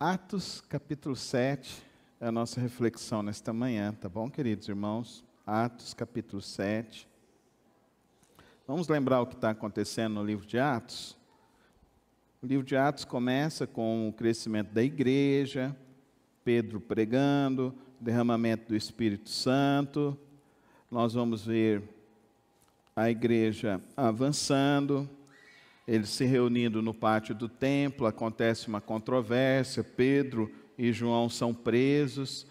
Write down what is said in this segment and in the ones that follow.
Atos capítulo 7 é a nossa reflexão nesta manhã, tá bom, queridos irmãos? Atos capítulo 7. Vamos lembrar o que está acontecendo no livro de Atos? O livro de Atos começa com o crescimento da igreja, Pedro pregando, derramamento do Espírito Santo. Nós vamos ver a igreja avançando, eles se reunindo no pátio do templo, acontece uma controvérsia, Pedro e João são presos,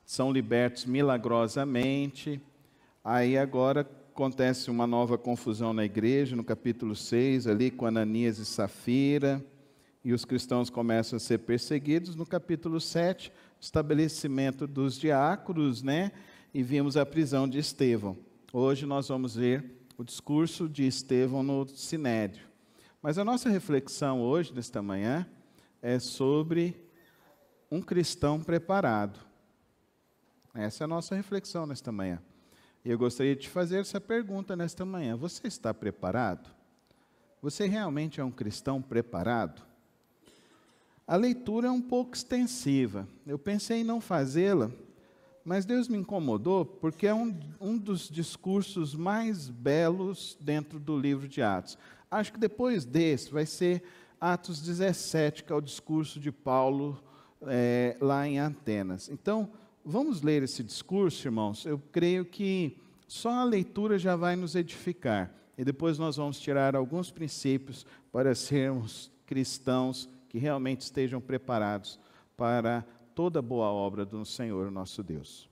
são libertos milagrosamente. Aí agora acontece uma nova confusão na igreja, no capítulo 6, ali com Ananias e Safira, e os cristãos começam a ser perseguidos. No capítulo 7, estabelecimento dos diáconos, e vimos a prisão de Estevão. Hoje nós vamos ver o discurso de Estevão no Sinédrio. Mas a nossa reflexão hoje, nesta manhã, é sobre um cristão preparado. Essa é a nossa reflexão nesta manhã. E eu gostaria de te fazer essa pergunta nesta manhã. Você está preparado? Você realmente é um cristão preparado? A leitura é um pouco extensiva. Eu pensei em não fazê-la, mas Deus me incomodou porque é um dos discursos mais belos dentro do livro de Atos. Acho que depois desse vai ser Atos 17, que é o discurso de Paulo lá em Atenas. Então, vamos ler esse discurso, irmãos. Eu creio que só a leitura já vai nos edificar. E depois nós vamos tirar alguns princípios para sermos cristãos que realmente estejam preparados para toda boa obra do Senhor, nosso Deus.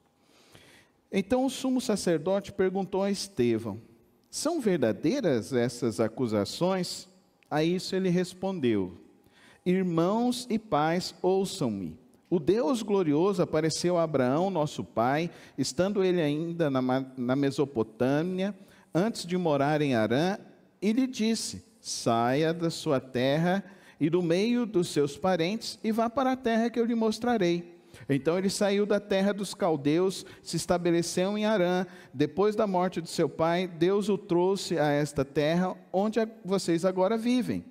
Então o sumo sacerdote perguntou a Estevão: são verdadeiras essas acusações? A isso ele respondeu: irmãos e pais, ouçam-me. O Deus glorioso apareceu a Abraão, nosso pai, estando ele ainda na Mesopotâmia, antes de morar em Harã, e lhe disse: saia da sua terra e do meio dos seus parentes e vá para a terra que eu lhe mostrarei. Então ele saiu da terra dos caldeus, se estabeleceu em Harã. Depois da morte de seu pai, Deus o trouxe a esta terra onde vocês agora vivem.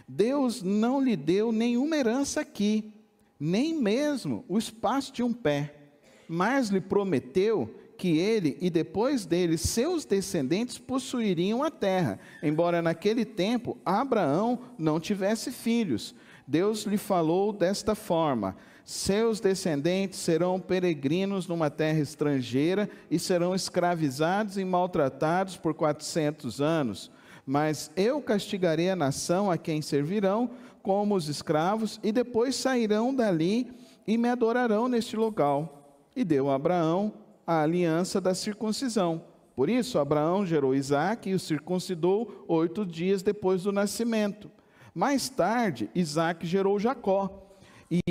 Deus não lhe deu nenhuma herança aqui, nem mesmo o espaço de um pé, mas lhe prometeu que ele e depois dele seus descendentes possuiriam a terra, embora naquele tempo Abraão não tivesse filhos. Deus lhe falou desta forma: seus descendentes serão peregrinos numa terra estrangeira e serão escravizados e maltratados por 400 anos. Mas eu castigarei a nação a quem servirão como os escravos, e depois sairão dali e me adorarão neste local. E deu a Abraão a aliança da circuncisão. Por isso Abraão gerou Isaque e o circuncidou 8 dias depois do nascimento. Mais tarde, Isaque gerou Jacó, e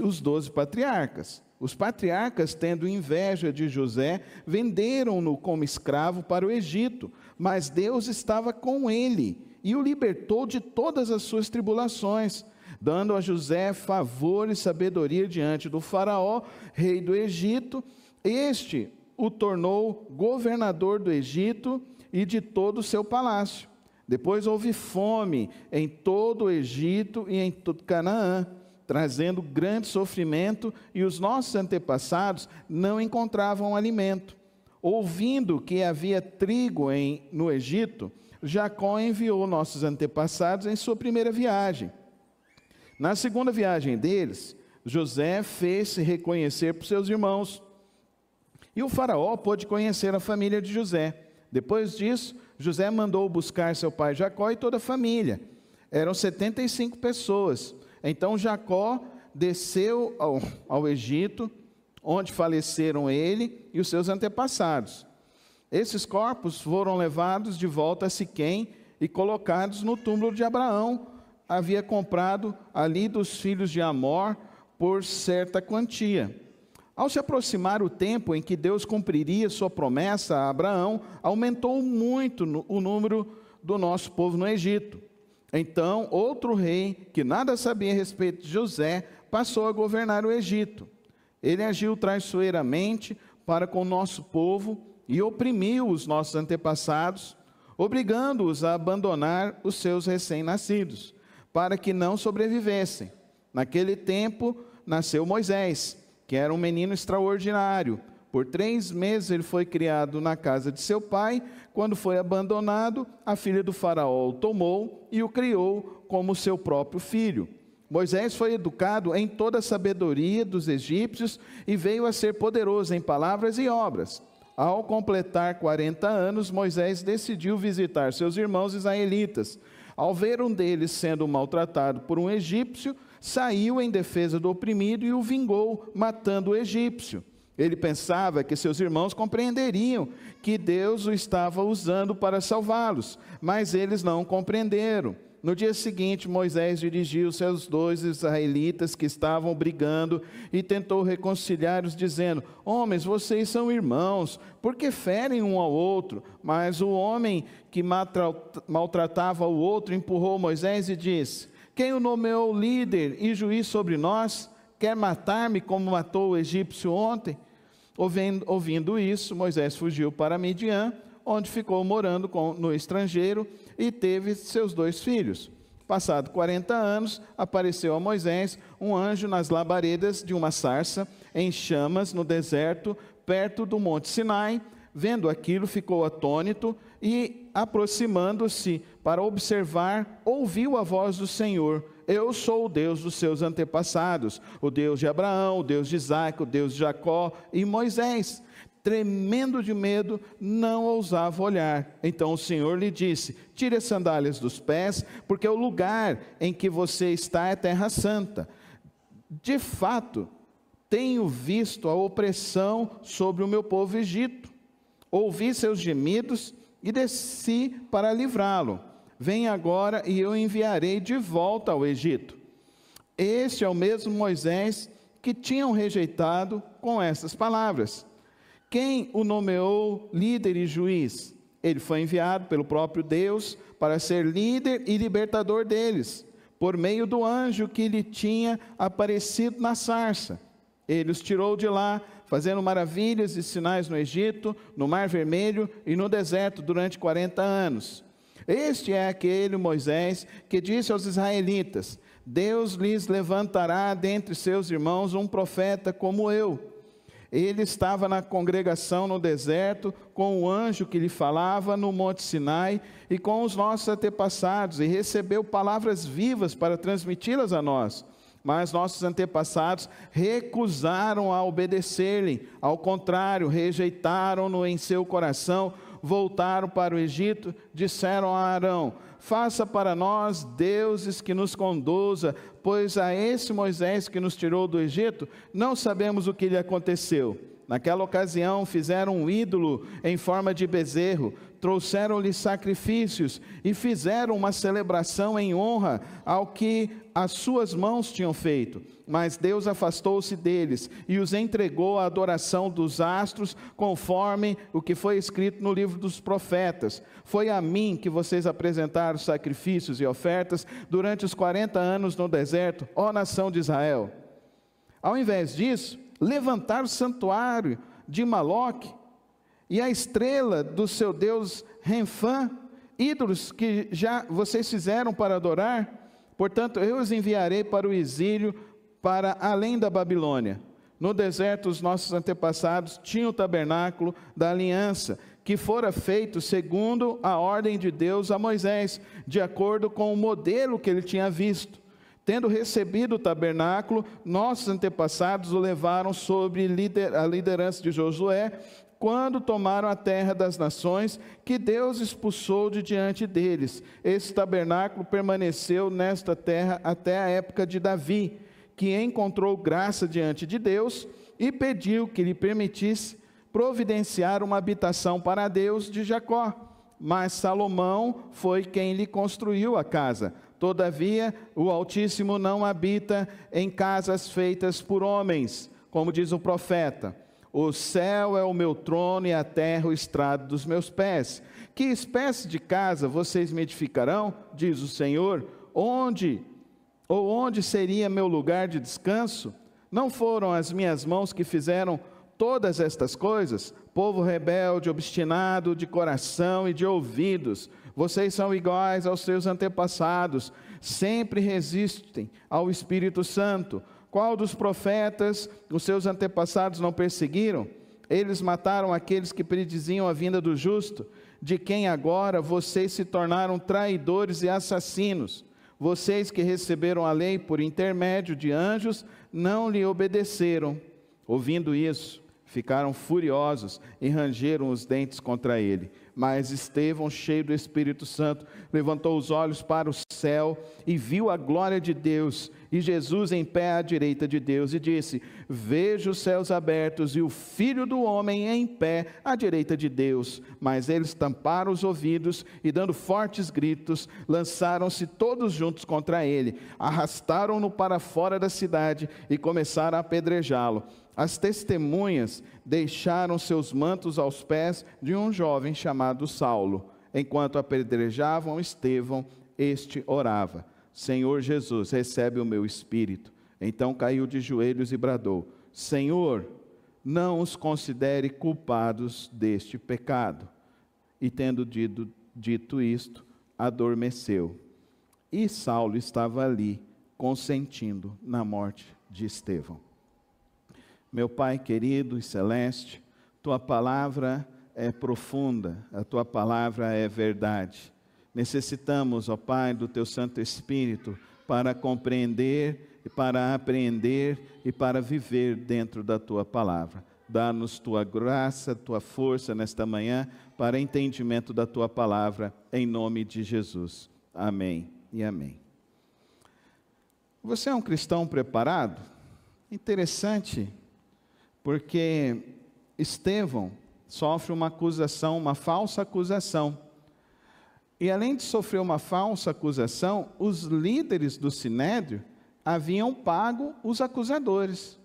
os 12 patriarcas. Os patriarcas, tendo inveja de José, venderam-no como escravo para o Egito, mas Deus estava com ele e o libertou de todas as suas tribulações, dando a José favor e sabedoria diante do faraó, rei do Egito. Este o tornou governador do Egito e de todo o seu palácio. Depois houve fome em todo o Egito e em todo Canaã, trazendo grande sofrimento, e os nossos antepassados não encontravam alimento. Ouvindo que havia trigo no Egito, Jacó enviou nossos antepassados em sua primeira viagem. Na segunda viagem deles, José fez-se reconhecer por seus irmãos, e o faraó pôde conhecer a família de José. Depois disso, José mandou buscar seu pai Jacó e toda a família. Eram 75 pessoas. Então Jacó desceu ao Egito, onde faleceram ele e os seus antepassados. Esses corpos foram levados de volta a Siquém e colocados no túmulo de Abraão. Havia comprado ali dos filhos de Amor por certa quantia. Ao se aproximar o tempo em que Deus cumpriria sua promessa a Abraão, aumentou muito o número do nosso povo no Egito. Então, outro rei, que nada sabia a respeito de José, passou a governar o Egito. Ele agiu traiçoeiramente para com o nosso povo e oprimiu os nossos antepassados, obrigando-os a abandonar os seus recém-nascidos, para que não sobrevivessem. Naquele tempo nasceu Moisés, que era um menino extraordinário. Por 3 meses ele foi criado na casa de seu pai. Quando foi abandonado, a filha do faraó o tomou e o criou como seu próprio filho. Moisés foi educado em toda a sabedoria dos egípcios e veio a ser poderoso em palavras e obras. Ao completar 40 anos, Moisés decidiu visitar seus irmãos israelitas. Ao ver um deles sendo maltratado por um egípcio, saiu em defesa do oprimido e o vingou, matando o egípcio. Ele pensava que seus irmãos compreenderiam que Deus o estava usando para salvá-los, mas eles não compreenderam. No dia seguinte, Moisés dirigiu-se aos 2 israelitas que estavam brigando e tentou reconciliá-los, dizendo: homens, vocês são irmãos, por que ferem um ao outro? Mas o homem que maltratava o outro empurrou Moisés e disse: quem o nomeou líder e juiz sobre nós? Quer matar-me como matou o egípcio ontem? Ouvindo isso, Moisés fugiu para Midian, onde ficou morando no estrangeiro e teve seus 2 filhos. Passado 40 anos, apareceu a Moisés um anjo nas labaredas de uma sarça em chamas no deserto, perto do monte Sinai. Vendo aquilo, ficou atônito e, aproximando-se para observar, ouviu a voz do Senhor: eu sou o Deus dos seus antepassados, o Deus de Abraão, o Deus de Isaque, o Deus de Jacó. E Moisés, tremendo de medo, não ousava olhar. Então o Senhor lhe disse: tire as sandálias dos pés, porque o lugar em que você está é terra santa. De fato, tenho visto a opressão sobre o meu povo Egito. Ouvi seus gemidos e desci para livrá-lo. Vem agora e eu enviarei de volta ao Egito. Este é o mesmo Moisés que tinham rejeitado com essas palavras. Quem o nomeou líder e juiz? Ele foi enviado pelo próprio Deus para ser líder e libertador deles, por meio do anjo que lhe tinha aparecido na sarça. Ele os tirou de lá, fazendo maravilhas e sinais no Egito, no Mar Vermelho e no deserto durante 40 anos. Este é aquele Moisés que disse aos israelitas: Deus lhes levantará dentre seus irmãos um profeta como eu. Ele estava na congregação no deserto, com o anjo que lhe falava no monte Sinai e com os nossos antepassados, e recebeu palavras vivas para transmiti-las a nós. Mas nossos antepassados recusaram a obedecer-lhe, ao contrário, rejeitaram-no em seu coração, voltaram para o Egito, disseram a Arão: faça para nós deuses que nos conduza, pois a esse Moisés que nos tirou do Egito, não sabemos o que lhe aconteceu. Naquela ocasião fizeram um ídolo em forma de bezerro, trouxeram-lhe sacrifícios e fizeram uma celebração em honra ao que as suas mãos tinham feito. Mas Deus afastou-se deles e os entregou à adoração dos astros, conforme o que foi escrito no livro dos profetas. Foi a mim que vocês apresentaram sacrifícios e ofertas durante os 40 anos no deserto, ó nação de Israel. Ao invés disso, levantaram o santuário de Maloque e a estrela do seu deus Renfã, ídolos que já vocês fizeram para adorar. Portanto, eu os enviarei para o exílio, para além da Babilônia. No deserto, os nossos antepassados tinham o tabernáculo da aliança, que fora feito segundo a ordem de Deus a Moisés, de acordo com o modelo que ele tinha visto. Tendo recebido o tabernáculo, nossos antepassados o levaram sobre a liderança de Josué, quando tomaram a terra das nações que Deus expulsou de diante deles. Esse tabernáculo permaneceu nesta terra até a época de Davi, que encontrou graça diante de Deus e pediu que lhe permitisse providenciar uma habitação para Deus de Jacó. Mas Salomão foi quem lhe construiu a casa. Todavia, o Altíssimo não habita em casas feitas por homens, como diz o profeta. O céu é o meu trono e a terra o estrado dos meus pés. Que espécie de casa vocês me edificarão, diz o Senhor? Onde seria meu lugar de descanso? Não foram as minhas mãos que fizeram todas estas coisas? Povo rebelde, obstinado de coração e de ouvidos, Vocês são iguais aos seus antepassados, sempre resistem ao Espírito Santo. Qual dos profetas os seus antepassados não perseguiram? Eles mataram aqueles que prediziam a vinda do justo, de quem agora vocês se tornaram traidores e assassinos. Vocês que receberam a lei por intermédio de anjos, não lhe obedeceram. Ouvindo isso, ficaram furiosos e rangeram os dentes contra ele. Mas Estevão, cheio do Espírito Santo, levantou os olhos para o céu e viu a glória de Deus e Jesus em pé à direita de Deus, e disse: vejo os céus abertos e o Filho do Homem em pé à direita de Deus. Mas eles tamparam os ouvidos e, dando fortes gritos, lançaram-se todos juntos contra ele, arrastaram-no para fora da cidade e começaram a apedrejá-lo. As testemunhas deixaram seus mantos aos pés de um jovem chamado Saulo. Enquanto apedrejavam Estevão, este orava: Senhor Jesus, recebe o meu espírito. Então caiu de joelhos e bradou: Senhor, não os considere culpados deste pecado. E tendo dito isto, adormeceu. E Saulo estava ali, consentindo na morte de Estevão. Meu Pai querido e celeste, Tua palavra é profunda, a Tua palavra é verdade. Necessitamos, ó Pai, do Teu Santo Espírito para compreender, para apreender e para viver dentro da Tua palavra. Dá-nos Tua graça, Tua força nesta manhã para entendimento da Tua palavra, em nome de Jesus. Amém e amém. Você é um cristão preparado? Interessante, porque Estevão sofre uma acusação, uma falsa acusação. E além de sofrer uma falsa acusação, os líderes do Sinédrio haviam pago os acusadores.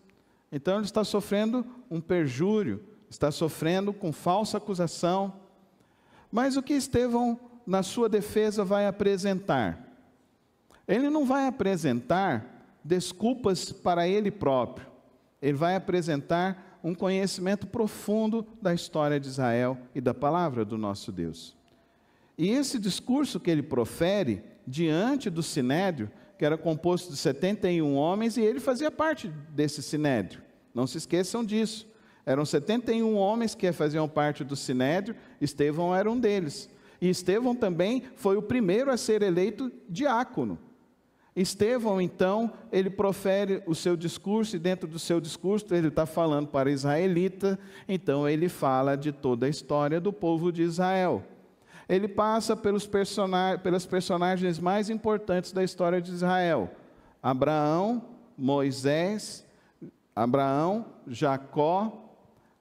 Então ele está sofrendo um perjúrio, está sofrendo com falsa acusação. Mas o que Estevão, na sua defesa, vai apresentar? Ele não vai apresentar desculpas para ele próprio. Ele vai apresentar um conhecimento profundo da história de Israel e da palavra do nosso Deus. E esse discurso que ele profere diante do Sinédrio, que era composto de 71 homens, e ele fazia parte desse Sinédrio. Não se esqueçam disso. Eram 71 homens que faziam parte do Sinédrio, Estevão era um deles. E Estevão também foi o primeiro a ser eleito diácono. Estevão, então, ele profere o seu discurso, e dentro do seu discurso ele está falando para israelita, então ele fala de toda a história do povo de Israel. Ele passa pelas personagens mais importantes da história de Israel: Abraão, Jacó,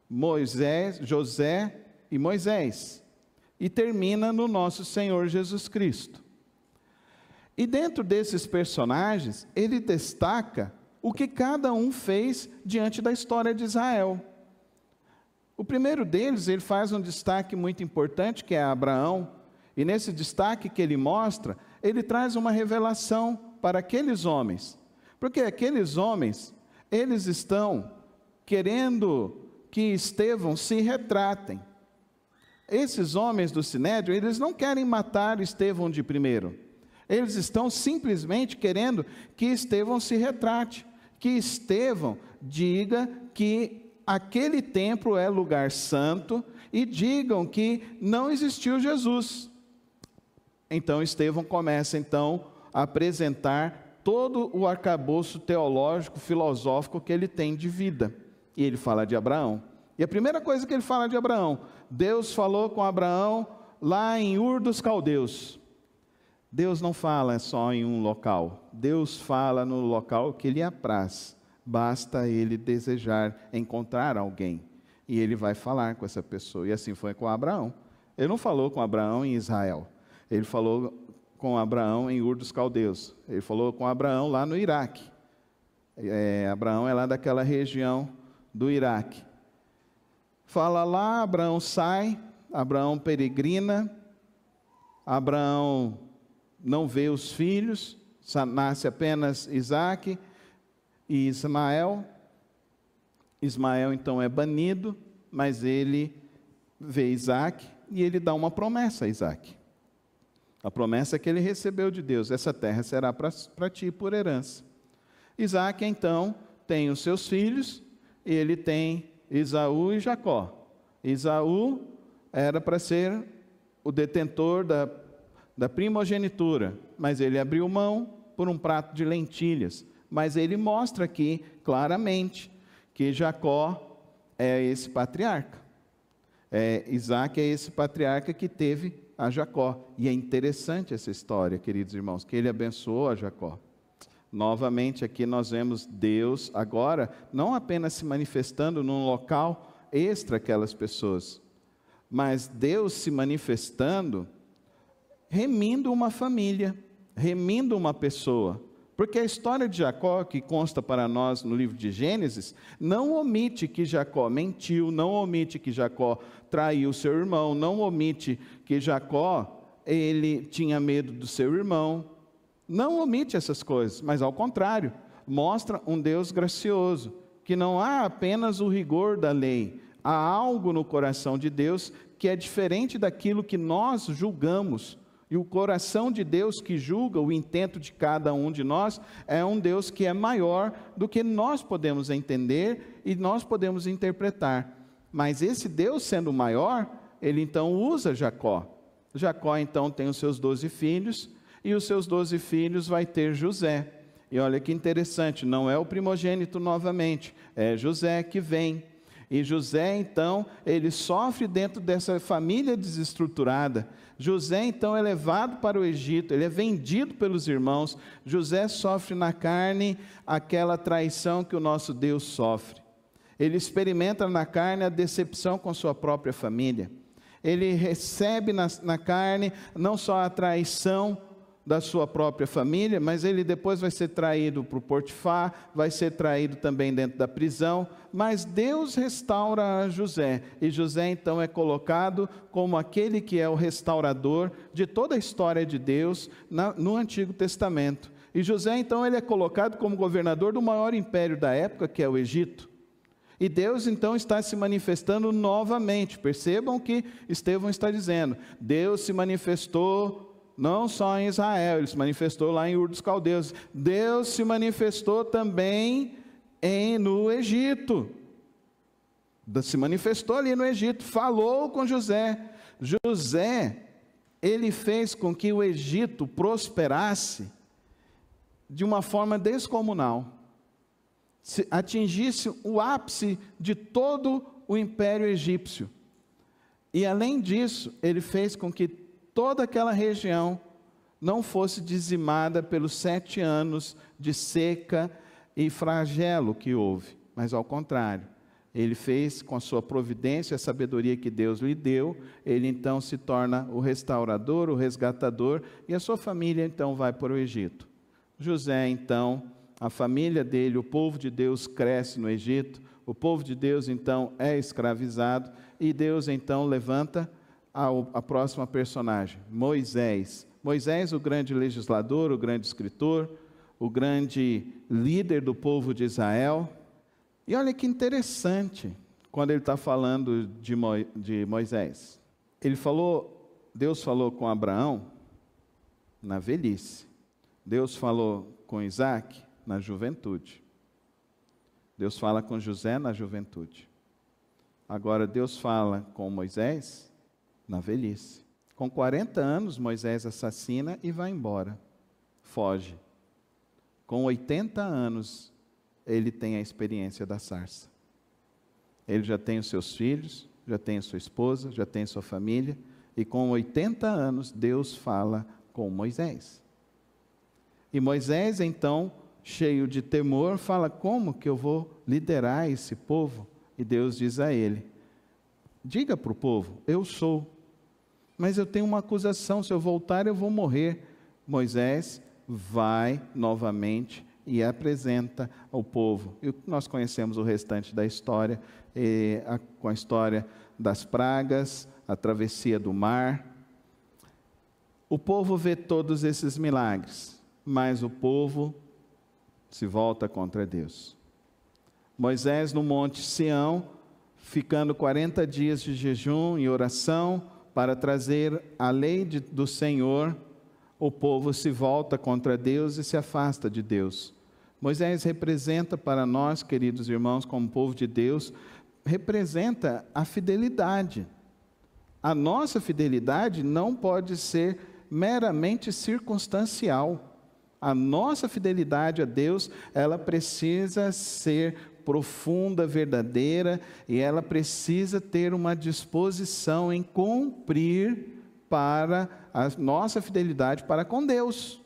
Moisés, José e Moisés. E termina no nosso Senhor Jesus Cristo. E dentro desses personagens, ele destaca o que cada um fez diante da história de Israel. O primeiro deles, ele faz um destaque muito importante, que é Abraão. E nesse destaque que ele mostra, ele traz uma revelação para aqueles homens. Porque aqueles homens, eles estão querendo que Estevão se retratem. Esses homens do Sinédrio, eles não querem matar Estevão de primeiro. Eles estão simplesmente querendo que Estevão se retrate, que Estevão diga que aquele templo é lugar santo e digam que não existiu Jesus. Então Estevão começa então a apresentar todo o arcabouço teológico, filosófico que ele tem de vida. E ele fala de Abraão. E a primeira coisa que ele fala de Abraão: Deus falou com Abraão lá em Ur dos Caldeus. Deus não fala só em um local, Deus fala no local que lhe apraz, basta ele desejar encontrar alguém, e ele vai falar com essa pessoa, e assim foi com Abraão. Ele não falou com Abraão em Israel, ele falou com Abraão em Ur dos Caldeus, ele falou com Abraão lá no Iraque. Abraão é lá daquela região do Iraque. Fala lá, Abraão sai, Abraão peregrina, Abraão não vê os filhos, nasce apenas Isaque e Ismael. Ismael então é banido, mas ele vê Isaque e ele dá uma promessa a Isaque. A promessa que ele recebeu de Deus: essa terra será para ti por herança. Isaac então tem os seus filhos, e ele tem Esaú e Jacó. Esaú era para ser o detentor da primogenitura, mas ele abriu mão por um prato de lentilhas. Mas ele mostra aqui claramente que Jacó é esse patriarca. Isaac é esse patriarca que teve a Jacó. E é interessante essa história, queridos irmãos, que ele abençoou a Jacó. Novamente aqui nós vemos Deus agora não apenas se manifestando num local extra aquelas pessoas, mas Deus se manifestando, remindo uma família, remindo uma pessoa. Porque a história de Jacó, que consta para nós no livro de Gênesis, não omite que Jacó mentiu, não omite que Jacó traiu seu irmão, não omite que Jacó, ele tinha medo do seu irmão. Não omite essas coisas, mas ao contrário, mostra um Deus gracioso, que não há apenas o rigor da lei, há algo no coração de Deus que é diferente daquilo que nós julgamos. E o coração de Deus que julga o intento de cada um de nós é um Deus que é maior do que nós podemos entender e nós podemos interpretar. Mas esse Deus sendo maior, ele então usa Jacó. Jacó então tem os seus 12 filhos, e os seus 12 filhos vai ter José. E olha que interessante, não é o primogênito novamente, é José que vem. E José então, ele sofre dentro dessa família desestruturada. José então é levado para o Egito, ele é vendido pelos irmãos. José sofre na carne aquela traição que o nosso Deus sofre. Ele experimenta na carne a decepção com sua própria família. Ele recebe na carne não só a traição da sua própria família, mas ele depois vai ser traído por Potifar, vai ser traído também dentro da prisão, mas Deus restaura José, e José então é colocado como aquele que é o restaurador de toda a história de Deus no Antigo Testamento. E José então ele é colocado como governador do maior império da época, que é o Egito. E Deus então está se manifestando novamente. Percebam o que Estevão está dizendo. Deus se manifestou não só em Israel, ele se manifestou lá em Ur dos Caldeus. Deus se manifestou também no Egito. Se manifestou ali no Egito, falou com José. José, ele fez com que o Egito prosperasse de uma forma descomunal. Atingisse o ápice de todo o império egípcio. E além disso, ele fez com que toda aquela região não fosse dizimada pelos 7 anos de seca e flagelo que houve, mas ao contrário, ele fez com a sua providência, a sabedoria que Deus lhe deu, ele então se torna o restaurador, o resgatador, e a sua família então vai para o Egito. José então, a família dele, o povo de Deus cresce no Egito, o povo de Deus então é escravizado, e Deus então levanta a próxima personagem, Moisés. Moisés, o grande legislador, o grande escritor, o grande líder do povo de Israel. E olha que interessante, quando ele está falando de Moisés. Deus falou com Abraão na velhice. Deus falou com Isaac na juventude. Deus fala com José na juventude. Agora Deus fala com Moisés na velhice. Com 40 anos, Moisés assassina e vai embora, foge. Com 80 anos, ele tem a experiência da sarça. Ele já tem os seus filhos, já tem a sua esposa, já tem a sua família, e com 80 anos, Deus fala com Moisés. E Moisés, então, cheio de temor, fala: como que eu vou liderar esse povo? E Deus diz a ele: diga para o povo, eu sou. Mas eu tenho uma acusação, se eu voltar eu vou morrer. Moisés vai novamente e apresenta ao povo. E nós conhecemos o restante da história, com a história das pragas, a travessia do mar. O povo vê todos esses milagres, mas o povo se volta contra Deus. Moisés no Monte Sião, ficando 40 dias de jejum e oração, para trazer a lei do Senhor o povo se volta contra Deus e se afasta de Deus. Moisés representa para nós, queridos irmãos, como povo de Deus, representa a fidelidade. A nossa fidelidade não pode ser meramente circunstancial. A nossa fidelidade a Deus, ela precisa ser profunda, verdadeira, e ela precisa ter uma disposição em cumprir para a nossa fidelidade para com Deus.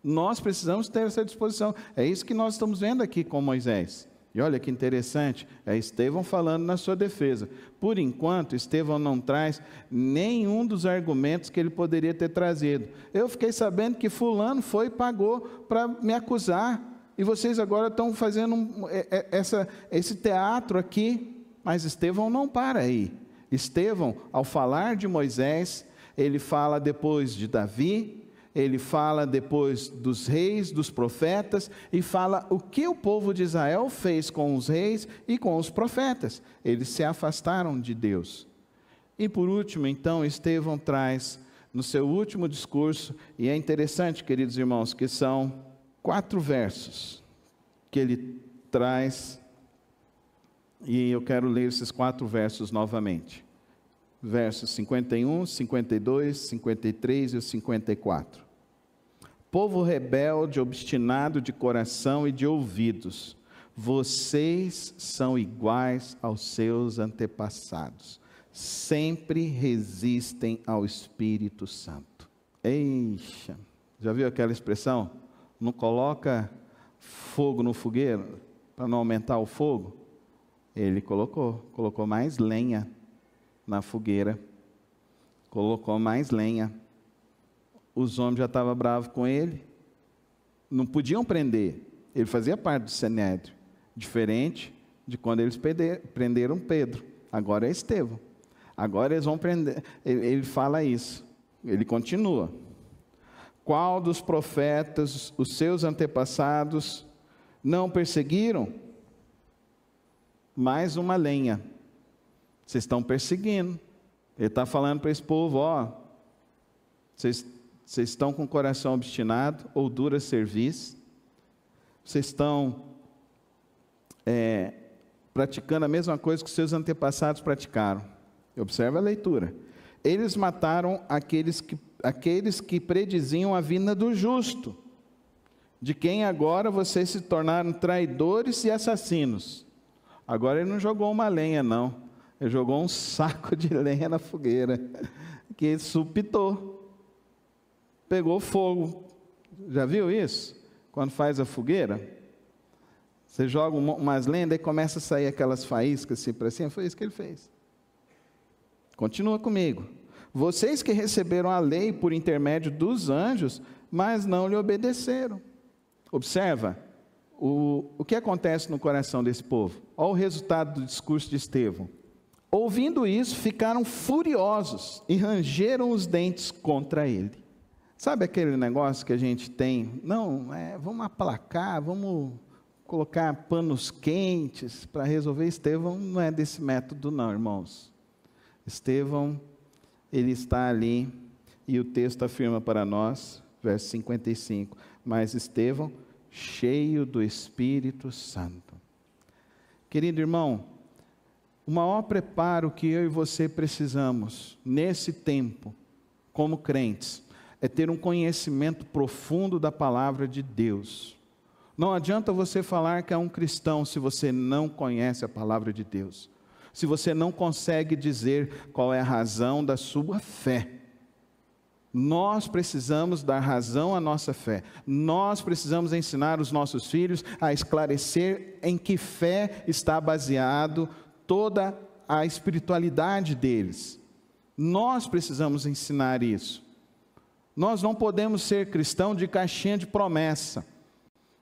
Nós precisamos ter essa disposição. É isso que nós estamos vendo aqui com Moisés. E olha que interessante, é Estevão falando na sua defesa. Por enquanto, Estevão não traz nenhum dos argumentos que ele poderia ter trazido. Eu fiquei sabendo que fulano foi e pagou para me acusar, e vocês agora estão fazendo esse teatro aqui, mas Estevão não para aí. Estevão, ao falar de Moisés, ele fala depois de Davi, ele fala depois dos reis, dos profetas, e fala o que o povo de Israel fez com os reis e com os profetas. Eles se afastaram de Deus. E por último, então, Estevão traz no seu último discurso, e é interessante, queridos irmãos, que são 4 versos que ele traz, e eu quero ler esses 4 versos novamente. Versos 51, 52, 53 e 54. Povo rebelde, obstinado de coração e de ouvidos, vocês são iguais aos seus antepassados, sempre resistem ao Espírito Santo. Eixa, já viu aquela expressão? Não coloca fogo no fogueiro para não aumentar o fogo? Ele colocou mais lenha na fogueira, colocou mais lenha. Os homens já estavam bravos com ele, não podiam prender, ele fazia parte do Sinédrio, diferente de quando eles prenderam Pedro. Agora é Estevão, agora eles vão prender. Ele fala isso, ele continua: qual dos profetas os seus antepassados não perseguiram? Mais uma lenha, vocês estão perseguindo. Ele está falando para esse povo: ó, vocês estão com o coração obstinado ou dura cerviz, vocês estão praticando a mesma coisa que seus antepassados praticaram. Observe a leitura. Eles mataram aqueles que prediziam a vinda do justo, de quem agora vocês se tornaram traidores e assassinos. Agora ele não jogou uma lenha, não. Ele jogou um saco de lenha na fogueira, que supitou. Pegou fogo. Já viu isso? Quando faz a fogueira, você joga umas lendas e começa a sair aquelas faíscas assim para cima. Foi isso que ele fez. Continua comigo. Vocês que receberam a lei por intermédio dos anjos, mas não lhe obedeceram. Observa o que acontece no coração desse povo. Olha o resultado do discurso de Estevão. Ouvindo isso, ficaram furiosos e rangeram os dentes contra ele. Sabe aquele negócio que a gente tem? Não, vamos aplacar, vamos colocar panos quentes para resolver. Estevão não é desse método não, irmãos. Estevão, ele está ali, e o texto afirma para nós, verso 55, mas Estevão, cheio do Espírito Santo. Querido irmão, o maior preparo que eu e você precisamos, nesse tempo, como crentes, é ter um conhecimento profundo da palavra de Deus. Não adianta você falar que é um cristão se você não conhece a palavra de Deus, se você não consegue dizer qual é a razão da sua fé. Nós precisamos dar razão à nossa fé, nós precisamos ensinar os nossos filhos a esclarecer em que fé está baseado toda a espiritualidade deles. Nós precisamos ensinar isso. Nós não podemos ser cristão de caixinha de promessa,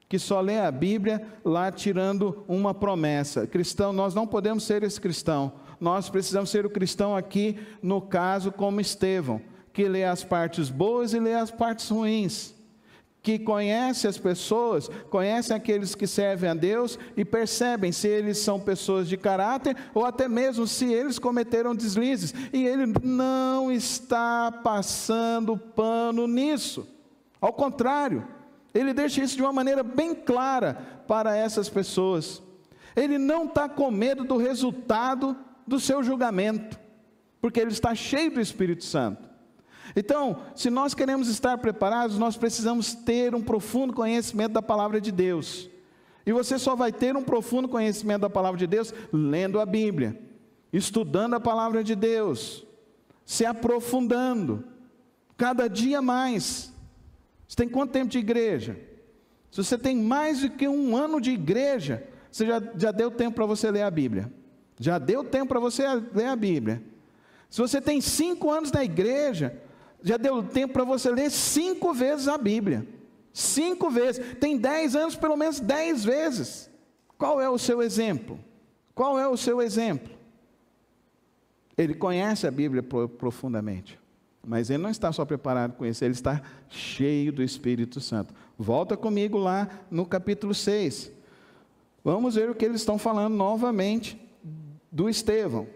que só lê a Bíblia lá tirando uma promessa. Cristão, nós não podemos ser esse cristão. Nós precisamos ser o cristão aqui, no caso como Estevão, que lê as partes boas e lê as partes ruins, que conhece as pessoas, conhece aqueles que servem a Deus e percebem se eles são pessoas de caráter ou até mesmo se eles cometeram deslizes. E ele não está passando pano nisso. Ao contrário, ele deixa isso de uma maneira bem clara para essas pessoas. Ele não está com medo do resultado do seu julgamento, porque ele está cheio do Espírito Santo. Então, se nós queremos estar preparados, nós precisamos ter um profundo conhecimento da palavra de Deus. E você só vai ter um profundo conhecimento da palavra de Deus lendo a Bíblia, estudando a palavra de Deus, se aprofundando, cada dia mais. Você tem quanto tempo de igreja? Se você tem mais do que 1 ano de igreja, você já deu tempo para você ler a Bíblia. Já deu tempo para você ler a Bíblia. Se você tem 5 anos na igreja, já deu tempo para você ler 5 vezes a Bíblia. 5 vezes. Tem 10 anos, pelo menos 10 vezes. Qual é o seu exemplo? Qual é o seu exemplo? Ele conhece a Bíblia profundamente, mas ele não está só preparado com isso, ele está cheio do Espírito Santo. Volta comigo lá no capítulo 6. Vamos ver o que eles estão falando novamente do Estevão.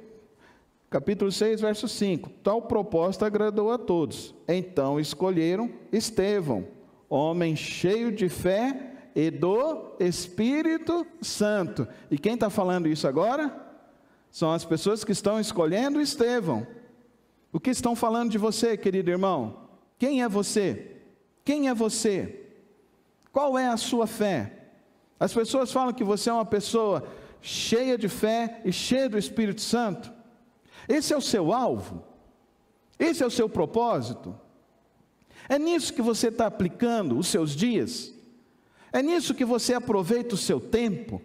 Capítulo 6, verso 5. Tal proposta agradou a todos. Então escolheram Estevão, homem cheio de fé e do Espírito Santo. E quem está falando isso agora? São as pessoas que estão escolhendo Estevão. O que estão falando de você, querido irmão? Quem é você? Quem é você? Qual é a sua fé? As pessoas falam que você é uma pessoa cheia de fé e cheia do Espírito Santo. Esse é o seu alvo? Esse é o seu propósito? É nisso que você está aplicando os seus dias? É nisso que você aproveita o seu tempo?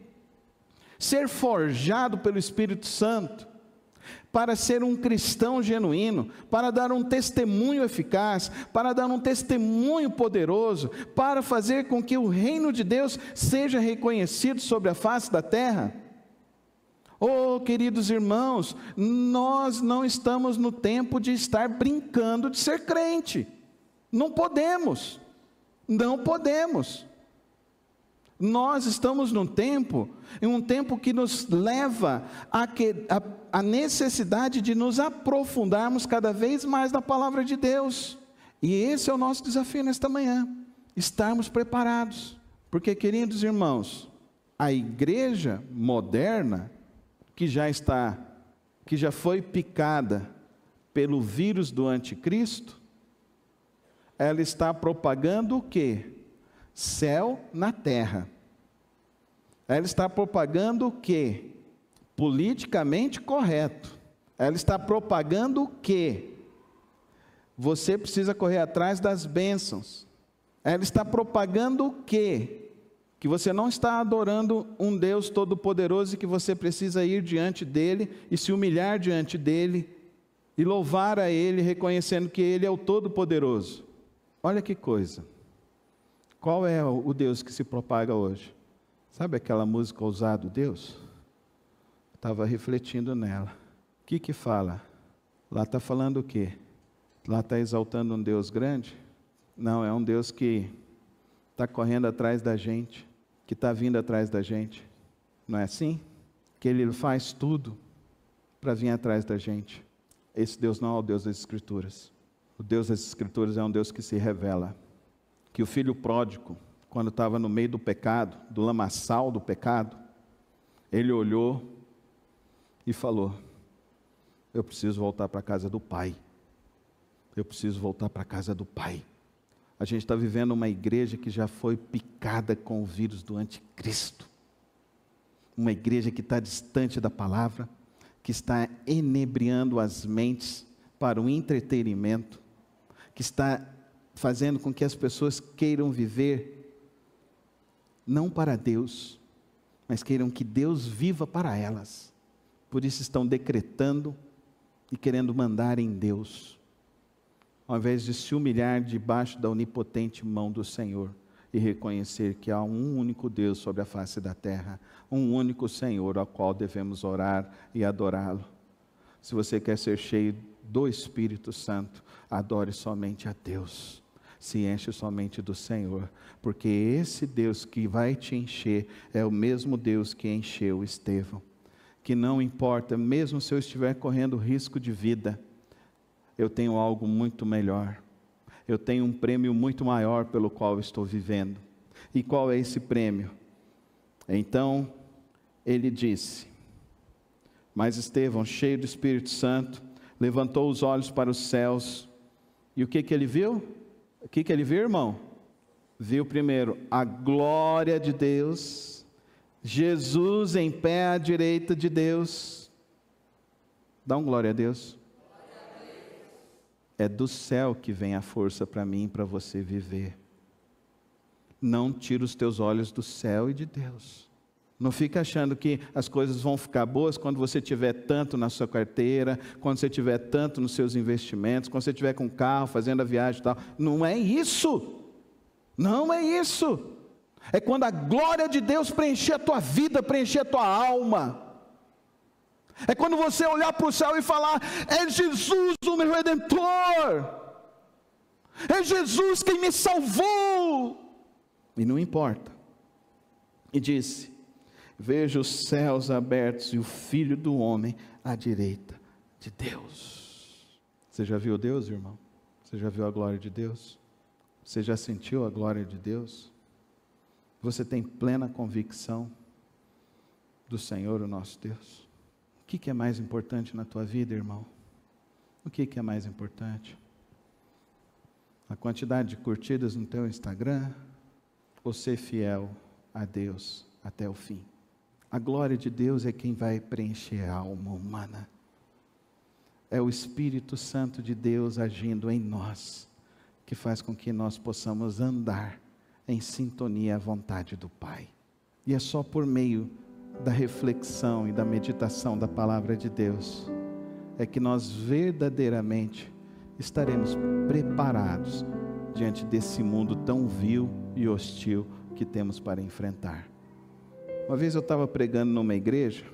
Ser forjado pelo Espírito Santo, para ser um cristão genuíno, para dar um testemunho eficaz, para dar um testemunho poderoso, para fazer com que o reino de Deus seja reconhecido sobre a face da terra. Oh, queridos irmãos, nós não estamos no tempo de estar brincando de ser crente. Não podemos, não podemos. Nós estamos em um tempo que nos leva à necessidade de nos aprofundarmos cada vez mais na palavra de Deus. E esse é o nosso desafio nesta manhã, estarmos preparados. Porque, queridos irmãos, a igreja moderna, que já foi picada pelo vírus do anticristo, ela está propagando o quê? Céu na terra. Ela está propagando o quê? Politicamente correto. Ela está propagando o quê? Você precisa correr atrás das bênçãos. Ela está propagando o quê? Que você não está adorando um Deus todo-poderoso e que você precisa ir diante dele e se humilhar diante dele e louvar a ele, reconhecendo que ele é o todo-poderoso. Olha que coisa. Qual é o Deus que se propaga hoje? Sabe aquela música Ousado Deus? Estava refletindo nela. O que fala? Lá está falando o quê? Lá está exaltando um Deus grande? Não, é um Deus que está correndo atrás da gente, que está vindo atrás da gente. Não é assim? Que Ele faz tudo para vir atrás da gente. Esse Deus não é o Deus das Escrituras. O Deus das Escrituras é um Deus que se revela. Que o filho pródigo, quando estava no meio do pecado, do lamaçal do pecado, ele olhou e falou: eu preciso voltar para a casa do Pai. Eu preciso voltar para a casa do Pai. A gente está vivendo uma igreja que já foi picada com o vírus do anticristo. Uma igreja que está distante da palavra, que está enebriando as mentes para o entretenimento, que está fazendo com que as pessoas queiram viver, não para Deus, mas queiram que Deus viva para elas. Por isso estão decretando e querendo mandar em Deus, ao invés de se humilhar debaixo da onipotente mão do Senhor e reconhecer que há um único Deus sobre a face da terra, um único Senhor ao qual devemos orar e adorá-lo. Se você quer ser cheio do Espírito Santo, adore somente a Deus. Se enche somente do Senhor, porque esse Deus que vai te encher é o mesmo Deus que encheu Estevão, que não importa, mesmo se eu estiver correndo risco de vida, eu tenho algo muito melhor. eu tenho um prêmio muito maior pelo qual eu estou vivendo. E qual é esse prêmio? Então, ele disse, mas Estevão, cheio do Espírito Santo, levantou os olhos para os céus, e o que ele viu? O que ele viu, irmão? Viu primeiro a glória de Deus, Jesus em pé à direita de Deus. Dá um glória a Deus. É do céu que vem a força para mim e para você viver. Não tira os teus olhos do céu e de Deus. Não fica achando que as coisas vão ficar boas quando você tiver tanto na sua carteira, quando você tiver tanto nos seus investimentos, quando você tiver com carro, fazendo a viagem e tal. Não é isso. Não é isso. É quando a glória de Deus preencher a tua vida, preencher a tua alma. É quando você olhar para o céu e falar, é Jesus o meu Redentor. É Jesus quem me salvou. E não importa. E disse, vejo os céus abertos e o Filho do Homem à direita de Deus. Você já viu Deus, irmão? Você já viu a glória de Deus? Você já sentiu a glória de Deus? Você tem plena convicção do Senhor, o nosso Deus? O que é mais importante na tua vida, irmão? O que é mais importante? A quantidade de curtidas no teu Instagram? Ou ser fiel a Deus até o fim? A glória de Deus é quem vai preencher a alma humana. É o Espírito Santo de Deus agindo em nós, que faz com que nós possamos andar em sintonia à vontade do Pai. E é só por meio da reflexão e da meditação da palavra de Deus, é que nós verdadeiramente estaremos preparados diante desse mundo tão vil e hostil que temos para enfrentar. Uma vez eu estava pregando numa igreja,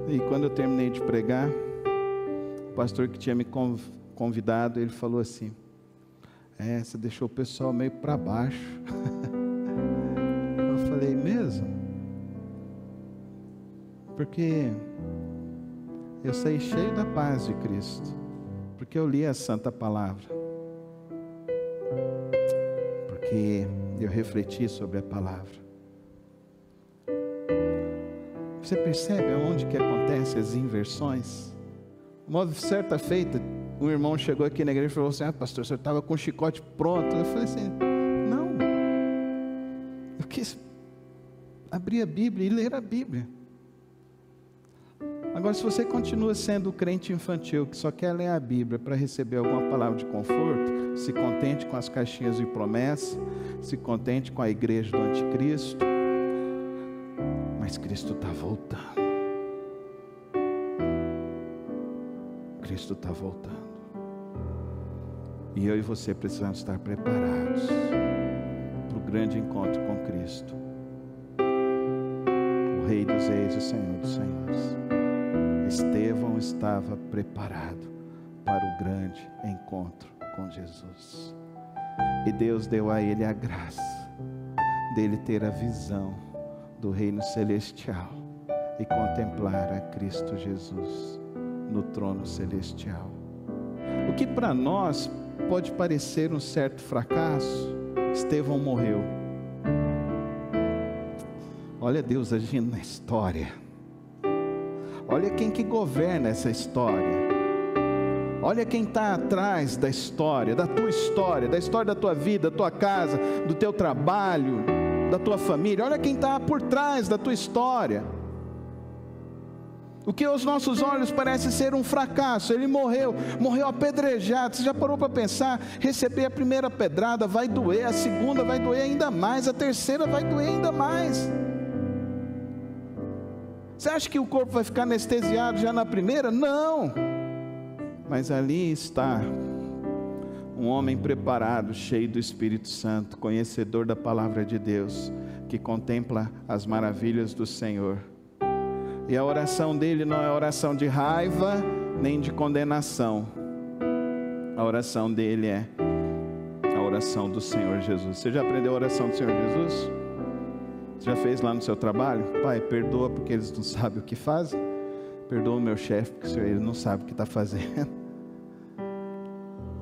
e quando eu terminei de pregar, o pastor que tinha me convidado, ele falou assim, você deixou o pessoal meio para baixo. Eu falei, mesmo? Porque eu saí cheio da paz de Cristo, porque eu li a Santa Palavra, porque eu refleti sobre a palavra. Você percebe aonde que acontecem as inversões? Uma certa feita, um irmão chegou aqui na igreja e falou assim, pastor, o senhor estava com o chicote pronto. Eu falei assim, não, eu quis abrir a Bíblia e ler a Bíblia. Agora, se você continua sendo o crente infantil, que só quer ler a Bíblia para receber alguma palavra de conforto, se contente com as caixinhas de promessa, se contente com a igreja do anticristo, mas Cristo está voltando. Cristo está voltando. E eu e você precisamos estar preparados para o grande encontro com Cristo, o Rei dos Reis e o Senhor dos Senhores. Estevão estava preparado para o grande encontro com Jesus. E Deus deu a ele a graça dele ter a visão do reino celestial e contemplar a Cristo Jesus no trono celestial. O que para nós pode parecer um certo fracasso, Estevão morreu. Olha Deus agindo na história. Olha quem que governa essa história. Olha quem está atrás da história, da história da tua vida, da tua casa, do teu trabalho, da tua família. Olha quem está por trás da tua história. O que aos nossos olhos parece ser um fracasso, ele morreu apedrejado. Você já parou para pensar? Receber a primeira pedrada vai doer, a segunda vai doer ainda mais, a terceira vai doer ainda mais. Você acha que o corpo vai ficar anestesiado já na primeira? Não. Mas ali está um homem preparado, cheio do Espírito Santo, conhecedor da palavra de Deus, que contempla as maravilhas do Senhor. E a oração dele não é oração de raiva, nem de condenação. A oração dele é a oração do Senhor Jesus. Você já aprendeu a oração do Senhor Jesus? Já fez lá no seu trabalho? Pai, perdoa porque eles não sabem o que fazem. Perdoa o meu chefe porque ele não sabe o que está fazendo.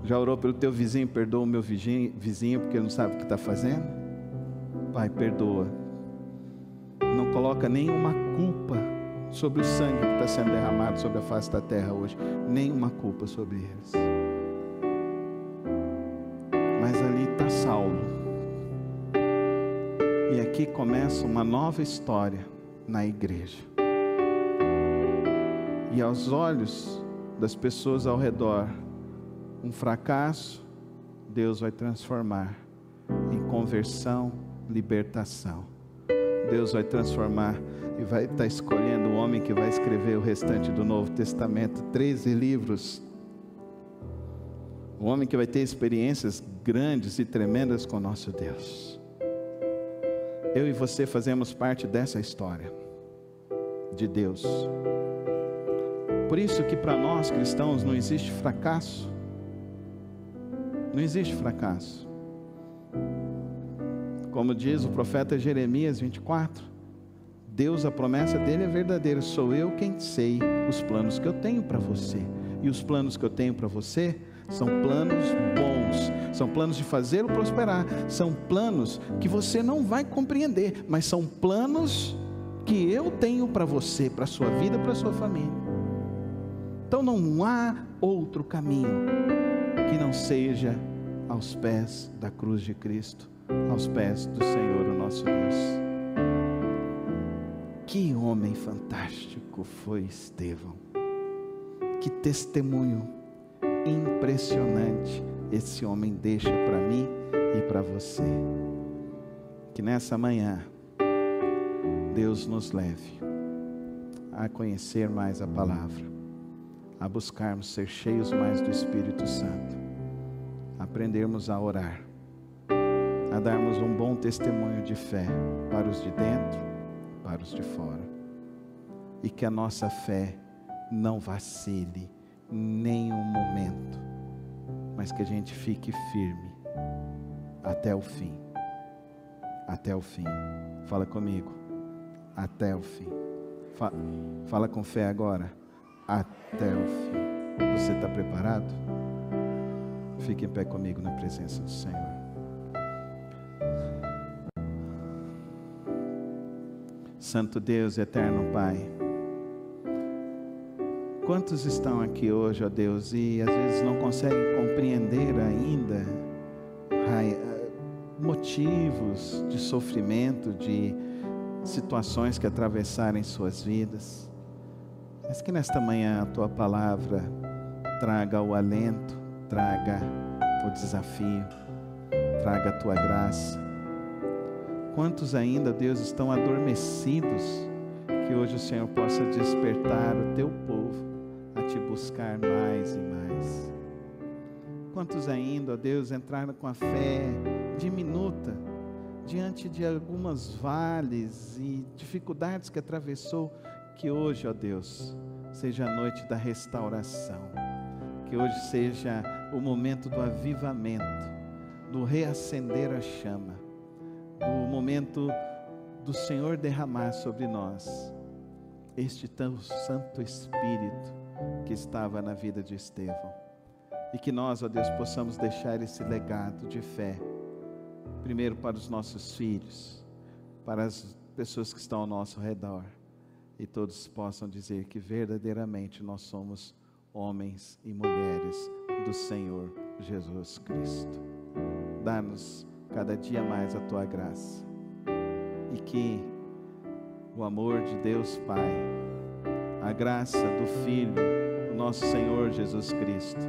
Já orou pelo teu vizinho? Perdoa o meu vizinho porque ele não sabe o que está fazendo? Pai, perdoa. Não coloca nenhuma culpa sobre o sangue que está sendo derramado sobre a face da terra hoje. Nenhuma culpa sobre eles. Mas ali está Saulo. E aqui começa uma nova história na igreja. E aos olhos das pessoas ao redor, um fracasso, Deus vai transformar em conversão, libertação. Deus vai transformar e vai estar escolhendo o homem que vai escrever o restante do Novo Testamento, 13 livros. Um homem que vai ter experiências grandes e tremendas com nosso Deus. Eu e você fazemos parte dessa história de Deus. Por isso que para nós cristãos não existe fracasso. Não existe fracasso. Como diz o profeta Jeremias 24, Deus, a promessa dele é verdadeira. Sou eu quem sei os planos que eu tenho para você. E os planos que eu tenho para você são planos bons, são planos de fazê-lo prosperar, são planos que você não vai compreender, mas são planos que eu tenho para você, para a sua vida, para a sua família. Então não há outro caminho que não seja aos pés da cruz de Cristo, aos pés do Senhor, o nosso Deus. Que homem fantástico foi Estevão, que testemunho impressionante esse homem deixa para mim e para você. Que nessa manhã Deus nos leve a conhecer mais a palavra, a buscarmos ser cheios mais do Espírito Santo, aprendermos a orar, a darmos um bom testemunho de fé para os de dentro, para os de fora, e que a nossa fé não vacile em nenhum momento, mas que a gente fique firme até o fim. Até o fim. Fala comigo. Até o fim. Fala com fé agora. Até o fim. Você está preparado? Fique em pé comigo na presença do Senhor. Santo Deus e eterno Pai, quantos estão aqui hoje, ó Deus, e às vezes não conseguem compreender ainda motivos de sofrimento, de situações que atravessarem suas vidas, mas que nesta manhã a Tua palavra traga o alento, traga o desafio, traga a Tua graça. Quantos ainda, Deus, estão adormecidos, que hoje o Senhor possa despertar o Teu povo a Te buscar mais e mais. Quantos ainda, ó Deus, entraram com a fé diminuta, diante de algumas vales e dificuldades que atravessou, que hoje, ó Deus, seja a noite da restauração, que hoje seja o momento do avivamento, do reacender a chama, do momento do Senhor derramar sobre nós este tão Santo Espírito que estava na vida de Estevão, e que nós, ó Deus, possamos deixar esse legado de fé, primeiro para os nossos filhos, para as pessoas que estão ao nosso redor, e todos possam dizer que verdadeiramente nós somos homens e mulheres do Senhor Jesus Cristo. Dá-nos cada dia mais a Tua graça, e que o amor de Deus Pai, a graça do Filho, o nosso Senhor Jesus Cristo,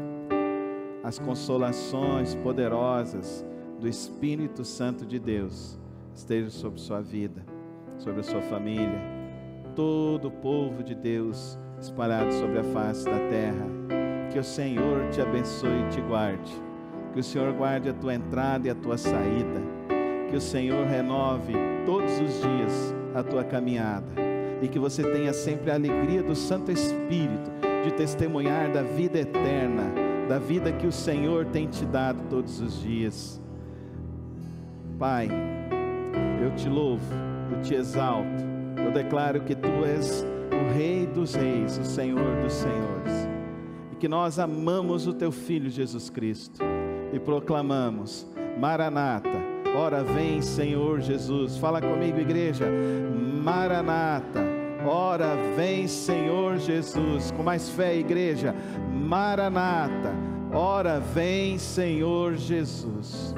as consolações poderosas do Espírito Santo de Deus estejam sobre sua vida, sobre a sua família, todo o povo de Deus espalhado sobre a face da terra. Que o Senhor te abençoe e te guarde, que o Senhor guarde a tua entrada e a tua saída, que o Senhor renove todos os dias a tua caminhada, e que você tenha sempre a alegria do Santo Espírito de testemunhar da vida eterna, da vida que o Senhor tem te dado todos os dias. Pai, eu te louvo, eu te exalto, eu declaro que Tu és o Rei dos Reis, o Senhor dos Senhores, e porque nós amamos o teu Filho Jesus Cristo e proclamamos: Maranata, ora vem Senhor Jesus. Fala comigo, igreja: Maranata, ora vem Senhor Jesus. Com mais fé, igreja: Maranata, ora vem Senhor Jesus.